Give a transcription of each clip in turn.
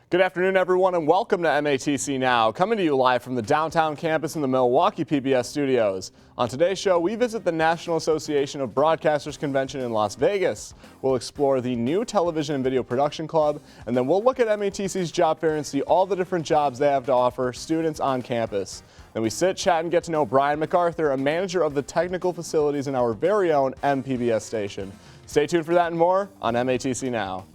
Good afternoon, everyone, and welcome to MATC Now, coming to you live from the downtown campus in the Milwaukee PBS studios. On today's show, we visit the National Association of Broadcasters Convention in Las Vegas. We'll explore the new Television and Video Production Club, and then we'll look at MATC's job fair and see all the different jobs they have to offer students on campus. Then we sit, chat, and get to know Brian MacArthur, a manager of the technical facilities in our very own MPBS station. Stay tuned for that and more on MATC Now.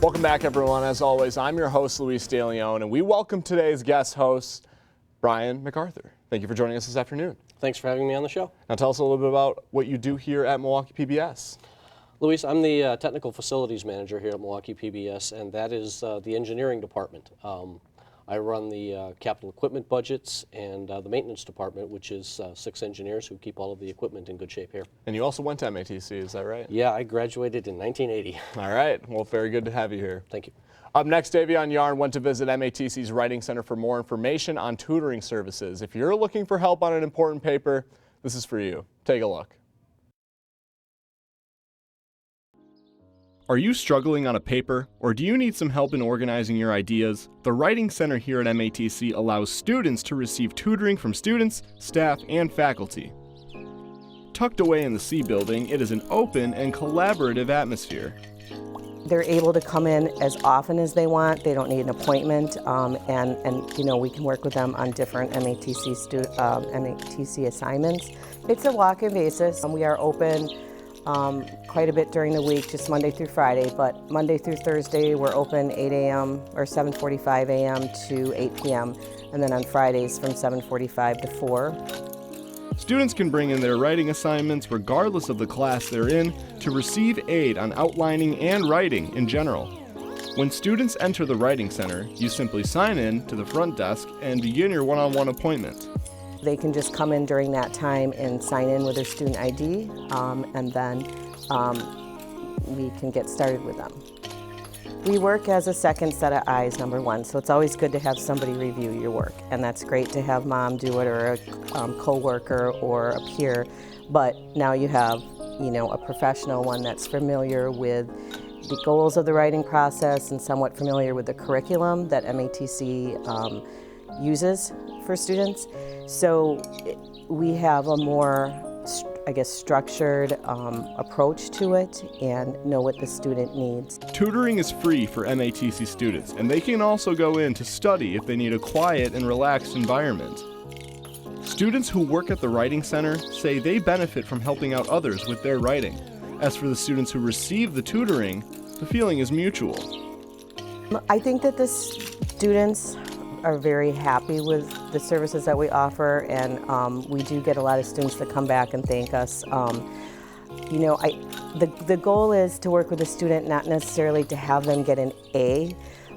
Welcome back, everyone. As always, I'm your host, Luis De Leon, and we welcome today's guest host, Brian MacArthur. Thank you for joining us this afternoon. Thanks for having me on the show. Now tell us a little bit about what you do here at Milwaukee PBS. Luis, I'm the technical facilities manager here at Milwaukee PBS, and that is the engineering department. I run the capital equipment budgets and the maintenance department, which is 6 engineers who keep all of the equipment in good shape here. And you also went to MATC, is that right? Yeah, I graduated in 1980. All right. Well, very good to have you here. Thank you. Up next, Davion Yarn went to visit MATC's Writing Center for more information on tutoring services. If you're looking for help on an important paper, this is for you. Take a look. Are you struggling on a paper, or do you need some help in organizing your ideas? The Writing Center here at MATC allows students to receive tutoring from students, staff, and faculty. Tucked away in the C building, it is an open and collaborative atmosphere. They're able to come in as often as they want. They don't need an appointment, and you know, we can work with them on different MATC assignments. It's a walk-in basis. We are open quite a bit during the week, just Monday through Friday, but Monday through Thursday we're open 8 a.m. or 7:45 a.m. to 8 p.m. and then on Fridays from 7:45 to 4. Students can bring in their writing assignments regardless of the class they're in to receive aid on outlining and writing in general. When students enter the Writing Center, you simply sign in to the front desk and begin your one-on-one appointment. They can just come in during that time and sign in with their student ID, and then we can get started with them. We work as a second set of eyes, number one, so it's always good to have somebody review your work, and that's great to have mom do it, or a co-worker or a peer, but now you have, you know, a professional one that's familiar with the goals of the writing process and somewhat familiar with the curriculum that MATC uses for students. So we have a more, I guess, structured approach to it and know what the student needs. Tutoring is free for MATC students, and they can also go in to study if they need a quiet and relaxed environment. Students who work at the Writing Center say they benefit from helping out others with their writing. As for the students who receive the tutoring, the feeling is mutual. I think that the students are very happy with the services that we offer, and we do get a lot of students that come back and thank us. You know, the goal is to work with a student, not necessarily to have them get an A,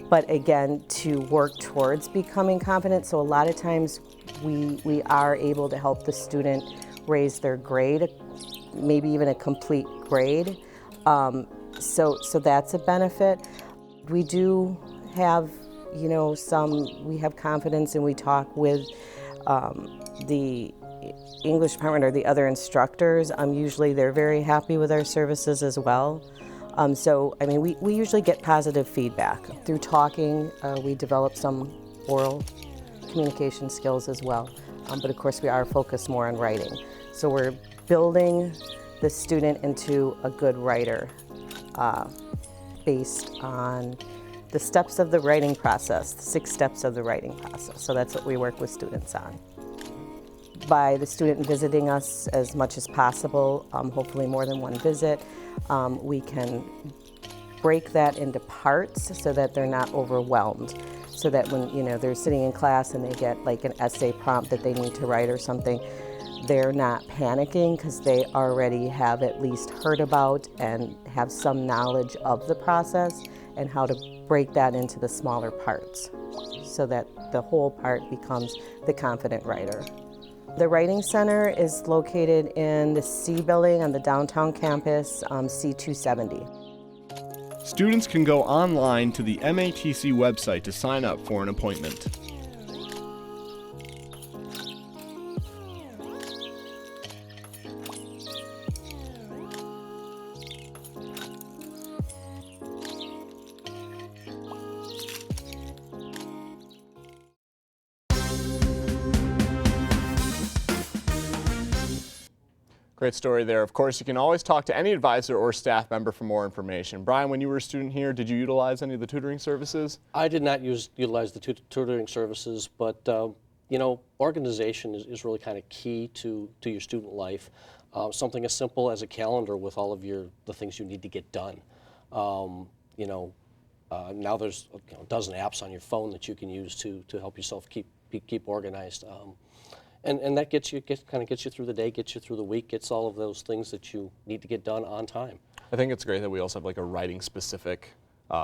but again, to work towards becoming competent. So a lot of times we are able to help the student raise their grade, maybe even a complete grade. So that's a benefit. We do have, you know, we have confidence and we talk with the English department or the other instructors. Usually they're very happy with our services as well. So, I mean, we usually get positive feedback. Through talking, we develop some oral communication skills as well. But of course we are focused more on writing. So we're building the student into a good writer based on the steps of the writing process, the 6 steps of the writing process. So that's what we work with students on. By the student visiting us as much as possible, hopefully more than one visit, we can break that into parts so that they're not overwhelmed. So that when, you know, they're sitting in class and they get like an essay prompt that they need to write or something, they're not panicking because they already have at least heard about and have some knowledge of the process, and how to break that into the smaller parts so that the whole part becomes the confident writer. The Writing Center is located in the C building on the downtown campus, C270. Students can go online to the MATC website to sign up for an appointment. Great story there. Of course, you can always talk to any advisor or staff member for more information. Brian, when you were a student here, did you utilize any of the tutoring services? I did not utilize the tutoring services, but you know, organization is really kind of key to your student life. Something as simple as a calendar with all of the things you need to get done. You know, now there's a dozen apps on your phone that you can use to help yourself keep organized. And that kind of gets you through the day, gets you through the week, gets all of those things that you need to get done on time. I think it's great that we also have like a writing specific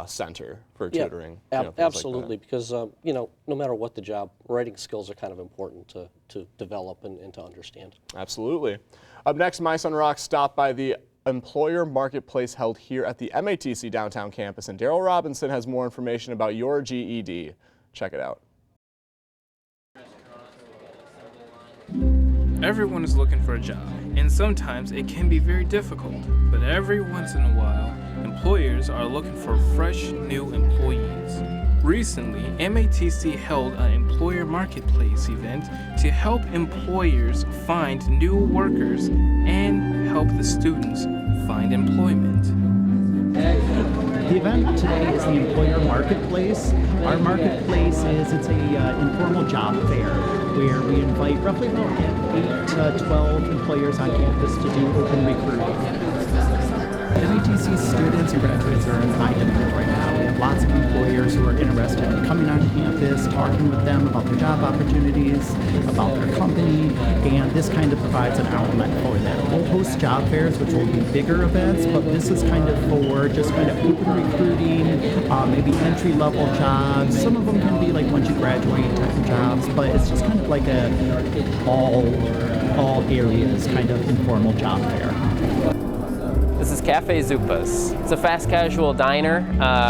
center for tutoring. Absolutely, like because you know, no matter what the job, writing skills are kind of important to develop and to understand. Absolutely. Up next, My Son Rocks stopped by the employer marketplace held here at the MATC downtown campus, and Daryl Robinson has more information about your GED. Check it out. Everyone is looking for a job, and sometimes it can be very difficult, but every once in a while, employers are looking for fresh, new employees. Recently, MATC held an employer marketplace event to help employers find new workers and help the students find employment. The event today is the employer marketplace. Our marketplace it's a informal job fair where we invite roughly about 8 to 12 employers on campus to do open recruiting. MATC students and graduates are in high demand right now. We have lots of employers who are interested in coming on campus, talking with them about their job opportunities, about their company, and this kind of provides an outlet for them. We'll host job fairs, which will be bigger events, but this is kind of for just kind of open recruiting, maybe entry-level jobs. Some of them can be like once you graduate type of jobs, but it's just kind of like a all areas kind of informal job fair. This is Cafe Zupas. It's a fast casual diner.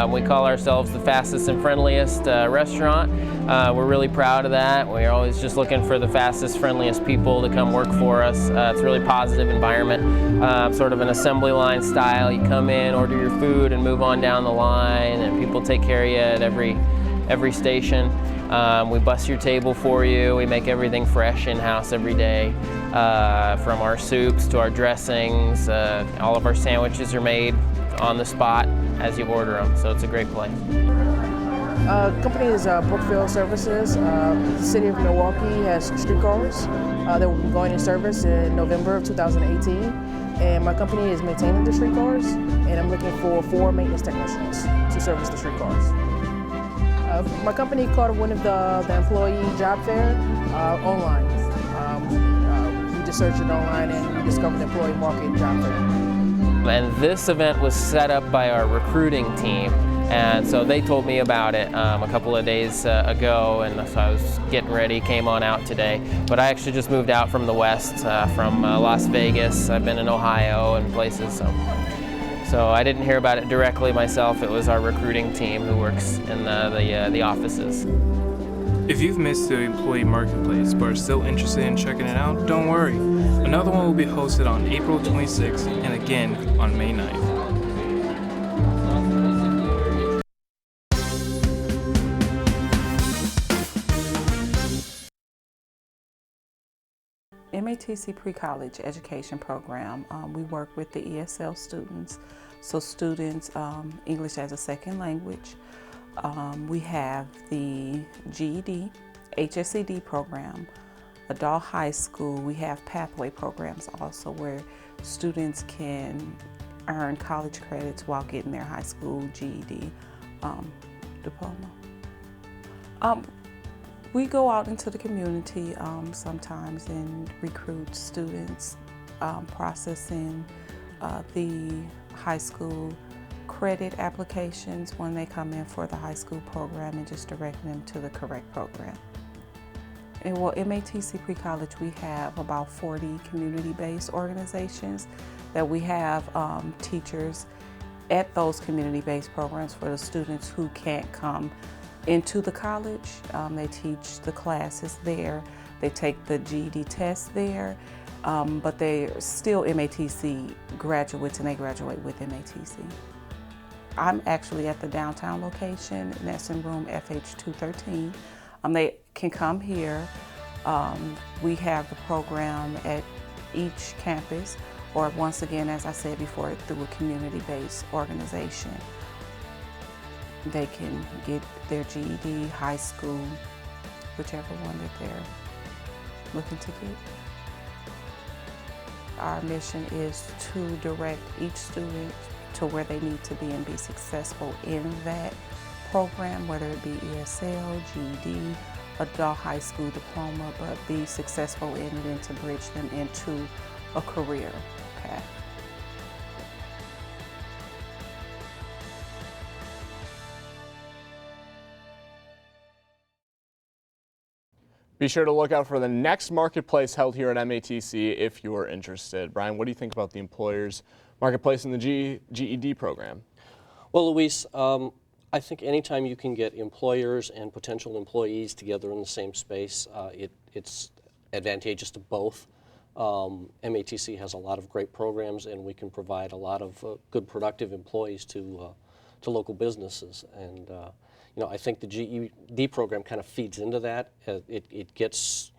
We call ourselves the fastest and friendliest restaurant. We're really proud of that. We're always just looking for the fastest, friendliest people to come work for us. It's a really positive environment, sort of an assembly line style. You come in, order your food, and move on down the line, and people take care of you at every station. We bus your table for you. We make everything fresh in-house every day, from our soups to our dressings. All of our sandwiches are made on the spot as you order them, so it's a great place. Company is Brookfield Services. The city of Milwaukee has streetcars that will be going in service in November of 2018. And my company is maintaining the streetcars, and I'm looking for 4 maintenance technicians to service the streetcars. My company caught one of the employee job fair online. We just searched it online and we discovered the employee market job fair. And this event was set up by our recruiting team, and so they told me about it a couple of days ago, and so I was getting ready, came on out today. But I actually just moved out from the west, from Las Vegas. I've been in Ohio and places. So I didn't hear about it directly myself. It was our recruiting team who works in the offices. If you've missed the employee marketplace but are still interested in checking it out, don't worry. Another one will be hosted on April 26th and again on May 9th. MATC Pre-College Education Program, we work with the ESL students, so students English as a second language. We have the GED, HSED program, adult high school. We have pathway programs also where students can earn college credits while getting their high school GED diploma. We go out into the community sometimes and recruit students, processing the high school credit applications when they come in for the high school program and just directing them to the correct program. And well, MATC Pre-College, we have about 40 community-based organizations that we have teachers at those community-based programs for the students who can't come into the college. They teach the classes there, they take the GED test there, but they're still MATC graduates and they graduate with MATC. I'm actually at the downtown location, and that's in room FH213. They can come here. We have the program at each campus, or once again, as I said before, through a community-based organization. They can get their GED, high school, whichever one that they're looking to get. Our mission is to direct each student to where they need to be and be successful in that program, whether it be ESL, GED, adult high school diploma, but be successful in it and to bridge them into a career path. Be sure to look out for the next marketplace held here at MATC if you're interested. Brian, what do you think about the employers marketplace in the GED program? Well, Luis, I think anytime you can get employers and potential employees together in the same space, it's advantageous to both. MATC has a lot of great programs, and we can provide a lot of good, productive employees to local businesses. And you know, I think the GED program kind of feeds into that. It gets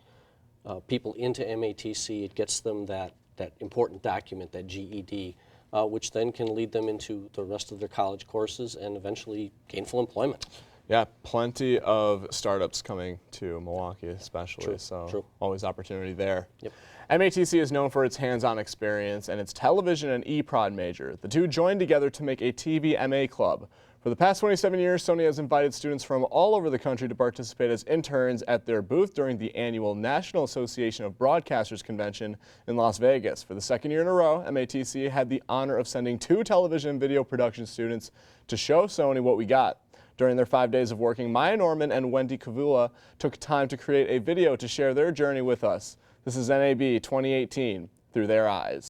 people into MATC. It gets them that important document, that GED, which then can lead them into the rest of their college courses and eventually gainful employment. Yeah, plenty of startups coming to Milwaukee especially, True, so true. Always opportunity there. Yep. MATC is known for its hands-on experience and its television and e-prod major. The two joined together to make a TV MA club. For the past 27 years, Sony has invited students from all over the country to participate as interns at their booth during the annual National Association of Broadcasters Convention in Las Vegas. For the second year in a row, MATC had the honor of sending 2 television and video production students to show Sony what we got. During their 5 days of working, Maya Norman and Wendy Kavula took time to create a video to share their journey with us. This is NAB 2018, Through Their Eyes.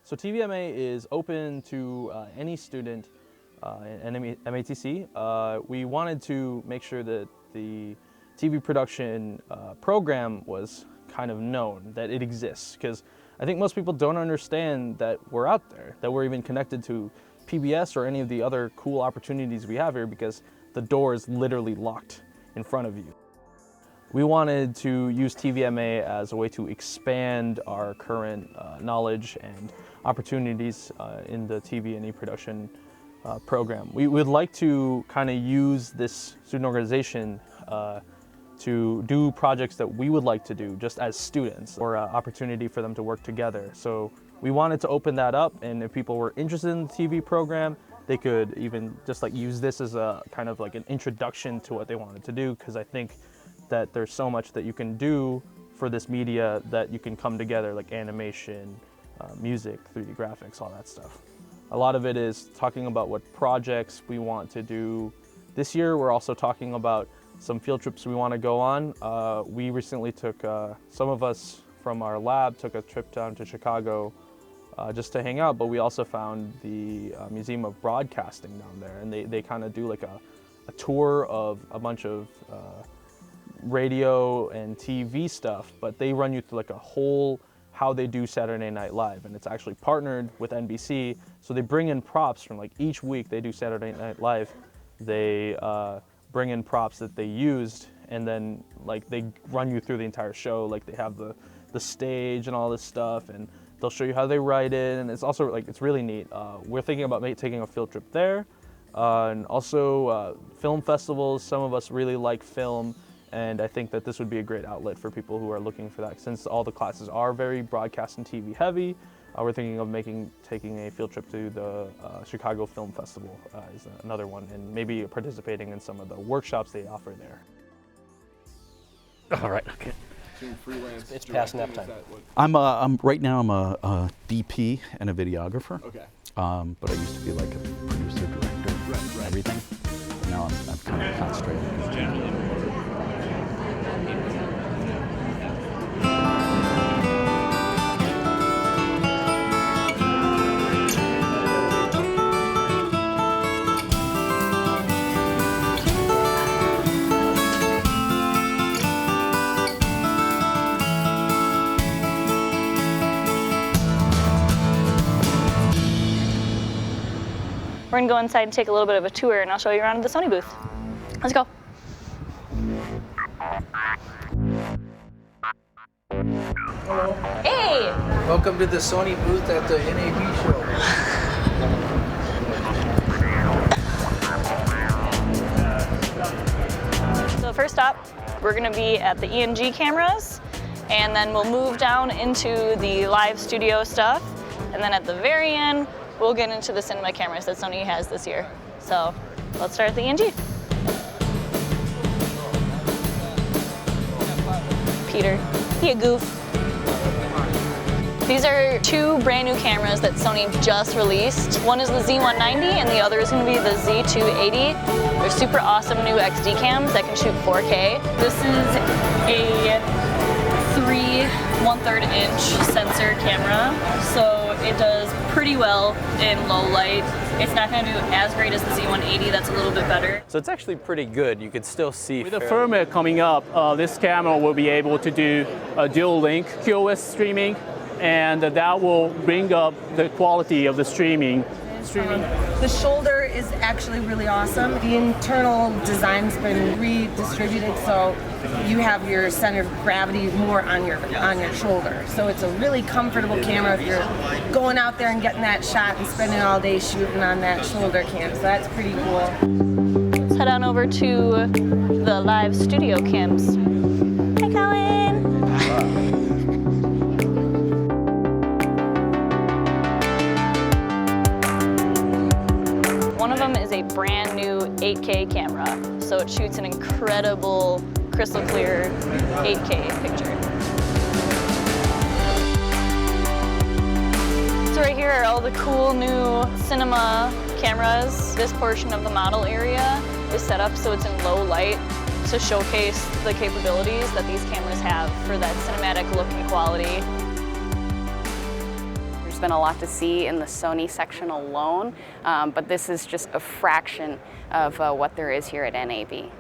So TVMA is open to any student in MATC. We wanted to make sure that the TV production program was kind of known, that it exists, because I think most people don't understand that we're out there, that we're even connected to PBS or any of the other cool opportunities we have here, because the door is literally locked in front of you. We wanted to use TVMA as a way to expand our current knowledge and opportunities in the TV and e-production program. We would like to kind of use this student organization to do projects that we would like to do just as students, or an opportunity for them to work together. So we wanted to open that up, and if people were interested in the TV program, they could even just like use this as a kind of like an introduction to what they wanted to do, because I think that there's so much that you can do for this media that you can come together, like animation, music, 3D graphics, all that stuff. A lot of it is talking about what projects we want to do. This year we're also talking about some field trips we want to go on. We recently took, some of us from our lab took a trip down to Chicago just to hang out, but we also found the Museum of Broadcasting down there, and they kind of do like a tour of a bunch of radio and TV stuff, but they run you through like a whole how they do Saturday Night Live, and it's actually partnered with NBC, so they bring in props from like each week they do Saturday Night Live. They bring in props that they used, and then like they run you through the entire show. Like they have the stage and all this stuff, and they'll show you how they write it, and it's also like it's really neat. We're thinking about taking a field trip there, and also film festivals. Some of us really like film, and I think that this would be a great outlet for people who are looking for that. Since all the classes are very broadcast and TV heavy, we're thinking of taking a field trip to the Chicago Film Festival is another one, and maybe participating in some of the workshops they offer there. All right, okay. doing freelance? It's past nap directing? time. Is that what- I'm right now. I'm a DP and a videographer. Okay. But I used to be like a producer, director, everything. Now I'm kind of concentrating. We're gonna go inside and take a little bit of a tour, and I'll show you around the Sony booth. Let's go. Hello. Hey! Welcome to the Sony booth at the NAB show. So first up, we're gonna be at the ENG cameras, and then we'll move down into the live studio stuff, and then at the very end, we'll get into the cinema cameras that Sony has this year. So let's start at the ENG. Peter, he a goof. These are two brand new cameras that Sony just released. One is the Z190 and the other is going to be the Z280. They're super awesome new XD cams that can shoot 4K. This is a 3 1/3 inch sensor camera, so it does pretty well in low light. It's not going to do as great as the Z180, that's a little bit better. So it's actually pretty good. You can still see. With the firmware coming up, this camera will be able to do a dual link QoS streaming, and that will bring up the quality of the streaming. The shoulder is actually really awesome. The internal design's been redistributed, so you have your center of gravity more on your shoulder. So it's a really comfortable camera if you're going out there and getting that shot and spending all day shooting on that shoulder cam. So that's pretty cool. Let's head on over to the live studio cams. Hi, Colin. One of them is a brand new 8K camera, so it shoots an incredible crystal clear 8K picture. So right here are all the cool new cinema cameras. This portion of the model area is set up so it's in low light to showcase the capabilities that these cameras have for that cinematic look and quality. There's been a lot to see in the Sony section alone, but this is just a fraction of what there is here at NAB.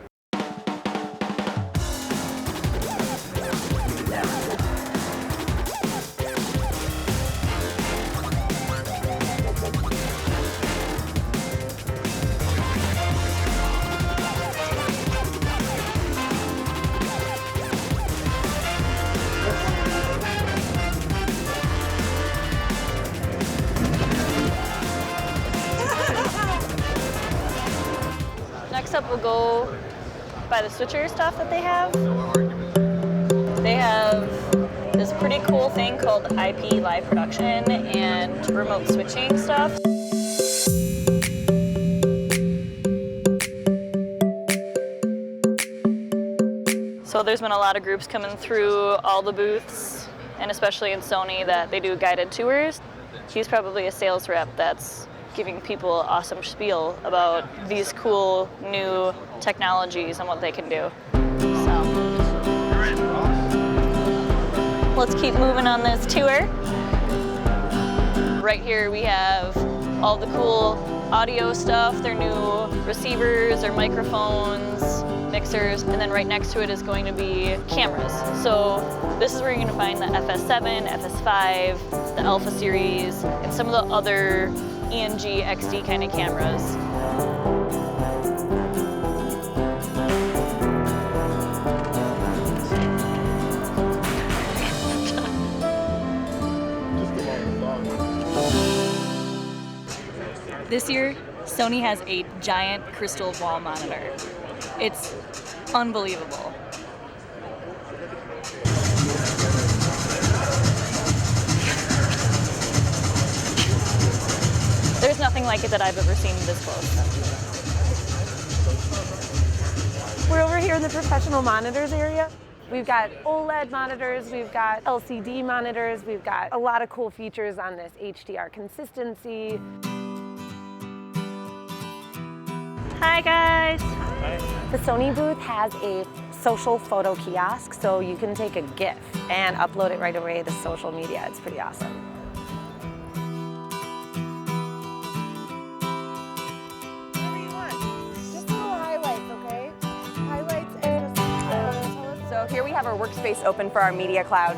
Next up, we'll go by the switcher stuff that they have. They have this pretty cool thing called IP live production and remote switching stuff. So there's been a lot of groups coming through all the booths, and especially in Sony, that they do guided tours. He's probably a sales rep that's giving people an awesome spiel about these cool new technologies and what they can do. So let's keep moving on this tour. Right here we have all the cool audio stuff, their new receivers, their microphones, mixers, and then right next to it is going to be cameras. So this is where you're going to find the FS7, FS5, the Alpha series, and some of the other ENG XD kind of cameras. This year, Sony has a giant crystal wall monitor. It's unbelievable. There's nothing like it that I've ever seen this close. We're over here in the professional monitors area. We've got OLED monitors, we've got LCD monitors, we've got a lot of cool features on this HDR consistency. Hi guys! Hi. The Sony Booth has a social photo kiosk, so you can take a GIF and upload it right away to social media. It's pretty awesome. Whatever you want. Just little highlights, okay? Highlights and So here we have our workspace open for our media cloud.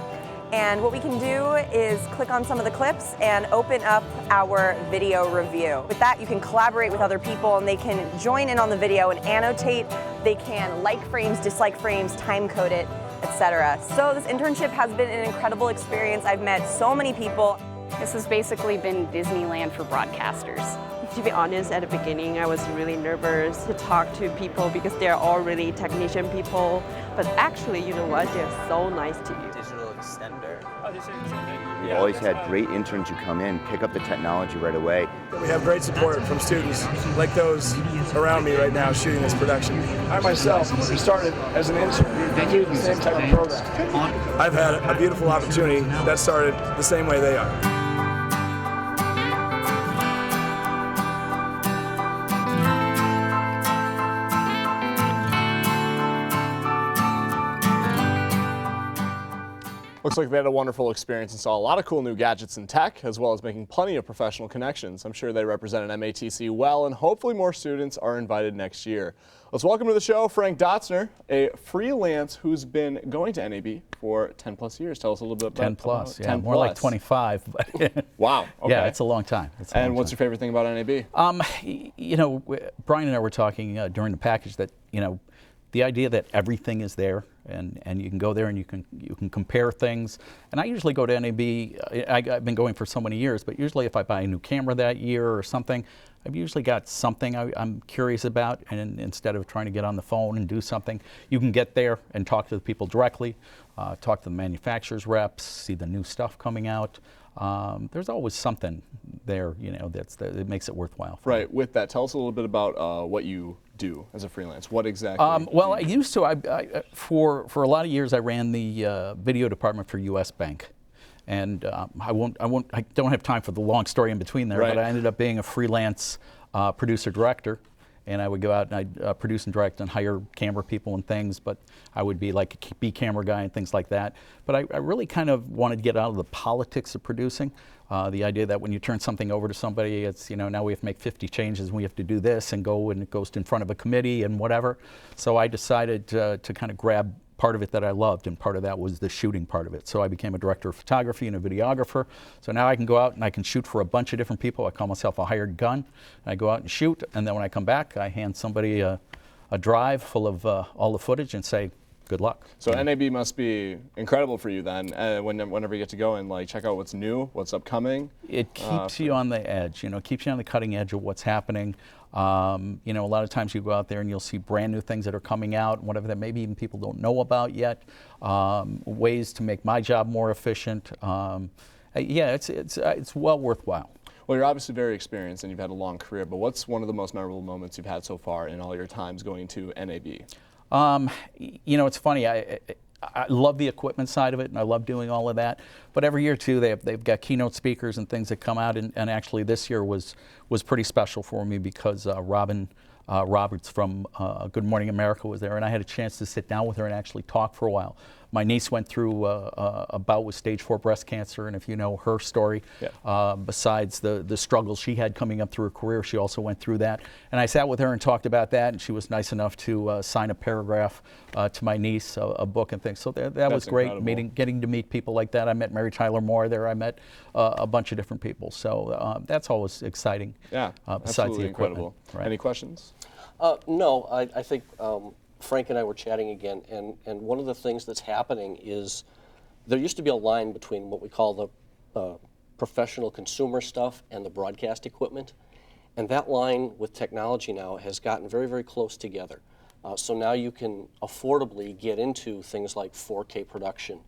And what we can do is click on some of the clips and open up our video review. With that, you can collaborate with other people and they can join in on the video and annotate. They can like frames, dislike frames, time code it, etc. So this internship has been an incredible experience. I've met so many people. This has basically been Disneyland for broadcasters. To be honest, at the beginning, I was really nervous to talk to people because they're all really technician people. But actually, you know what? They're so nice to you. Digital extender. We've always had great interns who come in, pick up the technology right away. We have great support from students like those around me right now shooting this production. I myself started as an intern doing the same type of program. I've had a beautiful opportunity that started the same way they are. Looks like they had a wonderful experience and saw a lot of cool new gadgets and tech, as well as making plenty of professional connections. I'm sure they represent an MATC well, and hopefully more students are invited next year. Let's welcome to the show Frank Dotzner, a freelance who's been going to NAB for 10 plus years. Tell us a little bit about 10 plus, yeah, 10 more like 25. But wow. Okay. Yeah, it's a long time. And what's your favorite thing about NAB? You know, Brian and I were talking during the package that, you know, the idea that everything is there and you can go there and you can compare things. And I usually go to NAB, I've been going for so many years, but usually if I buy a new camera that year or something, I've usually got something I'm curious about, and instead of trying to get on the phone and do something, you can get there and talk to the people directly, talk to the manufacturer's reps, see the new stuff coming out. There's always something there, you know, that makes it worthwhile. Right. With that, tell us a little bit about what you do as a freelance. What exactly? Well, I used to. For a lot of years, I ran the video department for U.S. Bank, and I don't have time for the long story in between there. Right. But I ended up being a freelance producer director. And I would go out and I'd produce and direct and hire camera people and things, but I would be like a B camera guy and things like that. But I really kind of wanted to get out of the politics of producing. The idea that when you turn something over to somebody, it's, you know, now we have to make 50 changes and we have to do this and go, and it goes in front of a committee and whatever. So I decided to kind of grab part of it that I loved, and part of that was the shooting part of it. So I became a director of photography and a videographer. So now I can go out and I can shoot for a bunch of different people. I call myself a hired gun. I go out and shoot, and then when I come back, I hand somebody a drive full of all the footage and say, good luck. So NAB must be incredible for you then, whenever you get to go and like check out what's new, what's upcoming. It keeps you on the edge, you know, keeps you on the cutting edge of what's happening. You know, a lot of times you go out there and you'll see brand new things that are coming out, whatever that maybe even people don't know about yet, ways to make my job more efficient. Yeah, it's well worthwhile. Well, you're obviously very experienced and you've had a long career, but what's one of the most memorable moments you've had so far in all your times going to NAB? You know, it's funny. I love the equipment side of it, and I love doing all of that. But every year too, they've got keynote speakers and things that come out. And actually, this year was pretty special for me because Robin Roberts from Good Morning America was there, and I had a chance to sit down with her and actually talk for a while. My niece went through a bout with stage 4 breast cancer, and if you know her story, besides the struggles she had coming up through her career, she also went through that. And I sat with her and talked about that, and she was nice enough to sign a paragraph to my niece, a book and things. So that was great, getting to meet people like that. I met Mary Tyler Moore there. I met a bunch of different people. So that's always exciting. Yeah, besides absolutely the equipment. incredible. Right. Any questions? No, I think Frank and I were chatting again, and one of the things that's happening is there used to be a line between what we call the professional consumer stuff and the broadcast equipment, and that line with technology now has gotten very, very close together. So now you can affordably get into things like 4K production,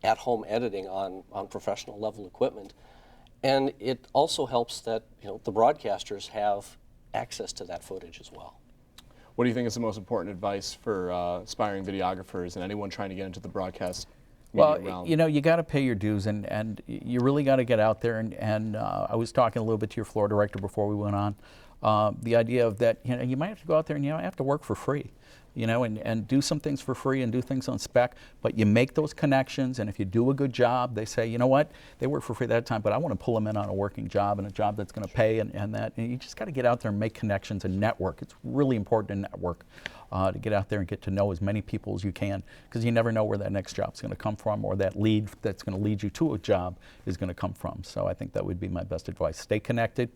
at-home editing on professional level equipment, and it also helps that the broadcasters have access to that footage as well. What do you think is the most important advice for aspiring videographers and anyone trying to get into the broadcast media realm? You know, you got to pay your dues, and you really got to get out there. And I was talking a little bit to your floor director before we went on. The idea of that, you know, you might have to go out there and you have to work for free, you know, and do some things for free and do things on spec, but you make those connections, and if you do a good job, they say, you know what, they work for free that time, but I want to pull them in on a working job and a job that's going to pay, and you just got to get out there and make connections and network. It's really important to network, to get out there and get to know as many people as you can, because you never know where that next job's going to come from, or that lead that's going to lead you to a job is going to come from. So I think that would be my best advice. Stay connected.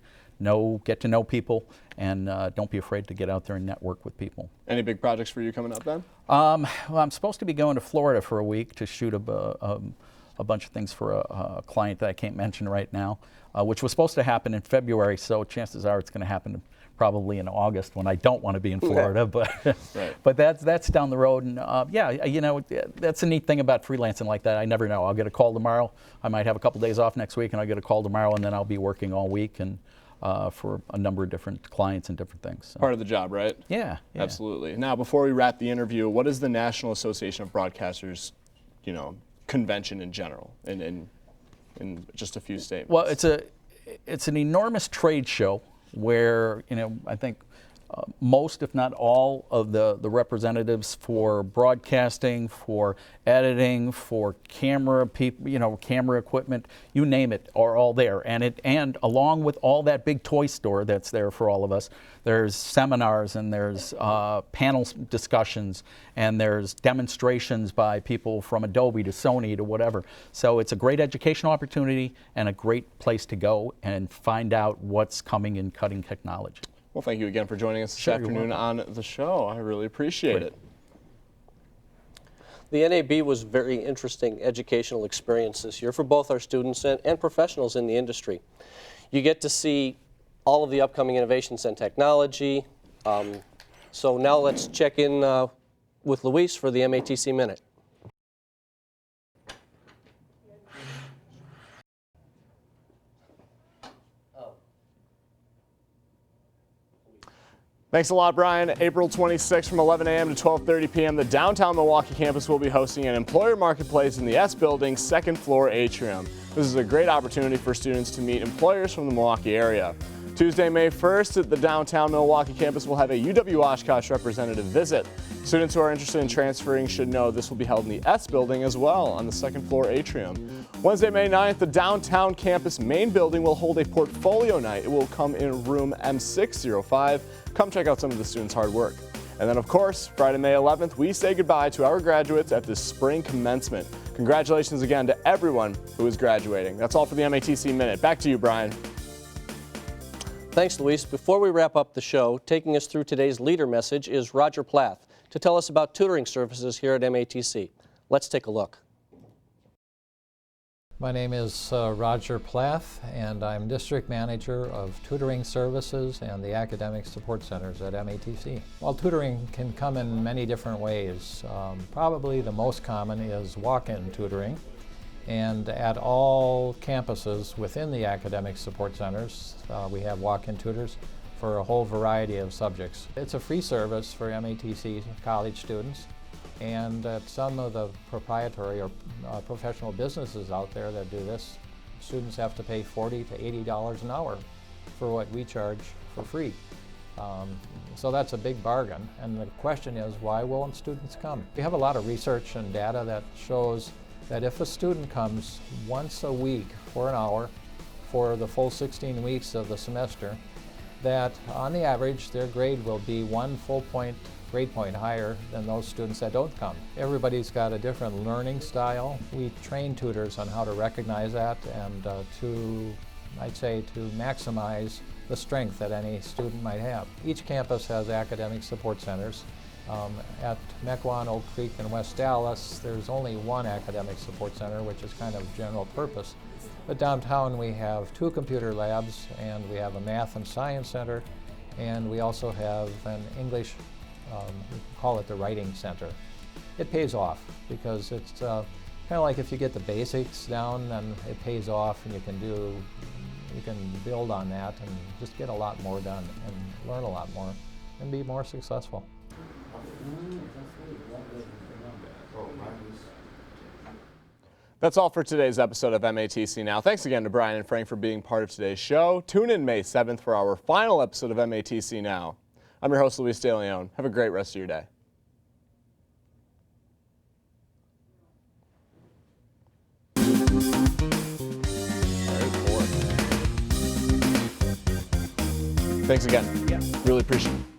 Get to know people, and don't be afraid to get out there and network with people. Any big projects for you coming up then? Well, I'm supposed to be going to Florida for a week to shoot a bunch of things for a client that I can't mention right now, which was supposed to happen in February, so chances are it's going to happen probably in August when I don't want to be in Florida, but right. But that's down the road, and yeah, you know, that's a neat thing about freelancing like that. I never know. I'll get a call tomorrow. I might have a couple days off next week, and I'll get a call tomorrow, and then I'll be working all week and for a number of different clients and different things. So. Part of the job, right? Yeah, yeah. Absolutely. Now, before we wrap the interview, what is the National Association of Broadcasters, you know, convention in general, in just a few statements? Well, it's an enormous trade show where, you know, I think most, if not all, of the representatives for broadcasting, for editing, for camera people, you know, camera equipment, you name it, are all there. And along with all that big toy store that's there for all of us, there's seminars and there's panel discussions and there's demonstrations by people from Adobe to Sony to whatever. So it's a great educational opportunity and a great place to go and find out what's coming in cutting technology. Well, thank you again for joining us this afternoon on the show. I really appreciate it. The NAB was a very interesting educational experience this year for both our students and professionals in the industry. You get to see all of the upcoming innovations and technology. So now let's check in with Luis for the MATC Minute. Thanks a lot, Brian. April 26th from 11 a.m. to 12:30 p.m., the downtown Milwaukee campus will be hosting an employer marketplace in the S Building, second floor atrium. This is a great opportunity for students to meet employers from the Milwaukee area. Tuesday, May 1st, at the downtown Milwaukee campus will have a UW-Oshkosh representative visit. Students who are interested in transferring should know this will be held in the S Building as well, on the second floor atrium. Wednesday, May 9th, the downtown campus main building will hold a portfolio night. It will come in room M605. Come check out some of the students' hard work. And then, of course, Friday, May 11th, we say goodbye to our graduates at the spring commencement. Congratulations again to everyone who is graduating. That's all for the MATC Minute. Back to you, Brian. Thanks, Luis. Before we wrap up the show, taking us through today's leader message is Roger Plath to tell us about tutoring services here at MATC. Let's take a look. My name is Roger Plath, and I'm District Manager of Tutoring Services and the Academic Support Centers at MATC. Well, tutoring can come in many different ways. Probably the most common is walk-in tutoring. And at all campuses within the Academic Support Centers, we have walk-in tutors for a whole variety of subjects. It's a free service for MATC college students. And at some of the proprietary or professional businesses out there that do this, students have to pay $40 to $80 an hour for what we charge for free. So that's a big bargain. And the question is, why won't students come? We have a lot of research and data that shows that if a student comes once a week for an hour for the full 16 weeks of the semester, that on the average their grade will be 1 full grade point higher than those students that don't come. Everybody's got a different learning style. We train tutors on how to recognize that and I'd say to maximize the strength that any student might have. Each campus has academic support centers. At Mequon, Oak Creek, and West Dallas, there's only one academic support center, which is kind of general purpose. But downtown we have 2 computer labs, and we have a math and science center, and we also have an English, we call it the writing center. It pays off because it's kind of like if you get the basics down, then it pays off, and you can build on that and just get a lot more done and learn a lot more and be more successful. That's all for today's episode of MATC Now. Thanks again to Brian and Frank for being part of today's show. Tune in May 7th for our final episode of MATC Now. I'm your host, Luis De Leon. Have a great rest of your day. Thanks again. Yeah. Really appreciate it.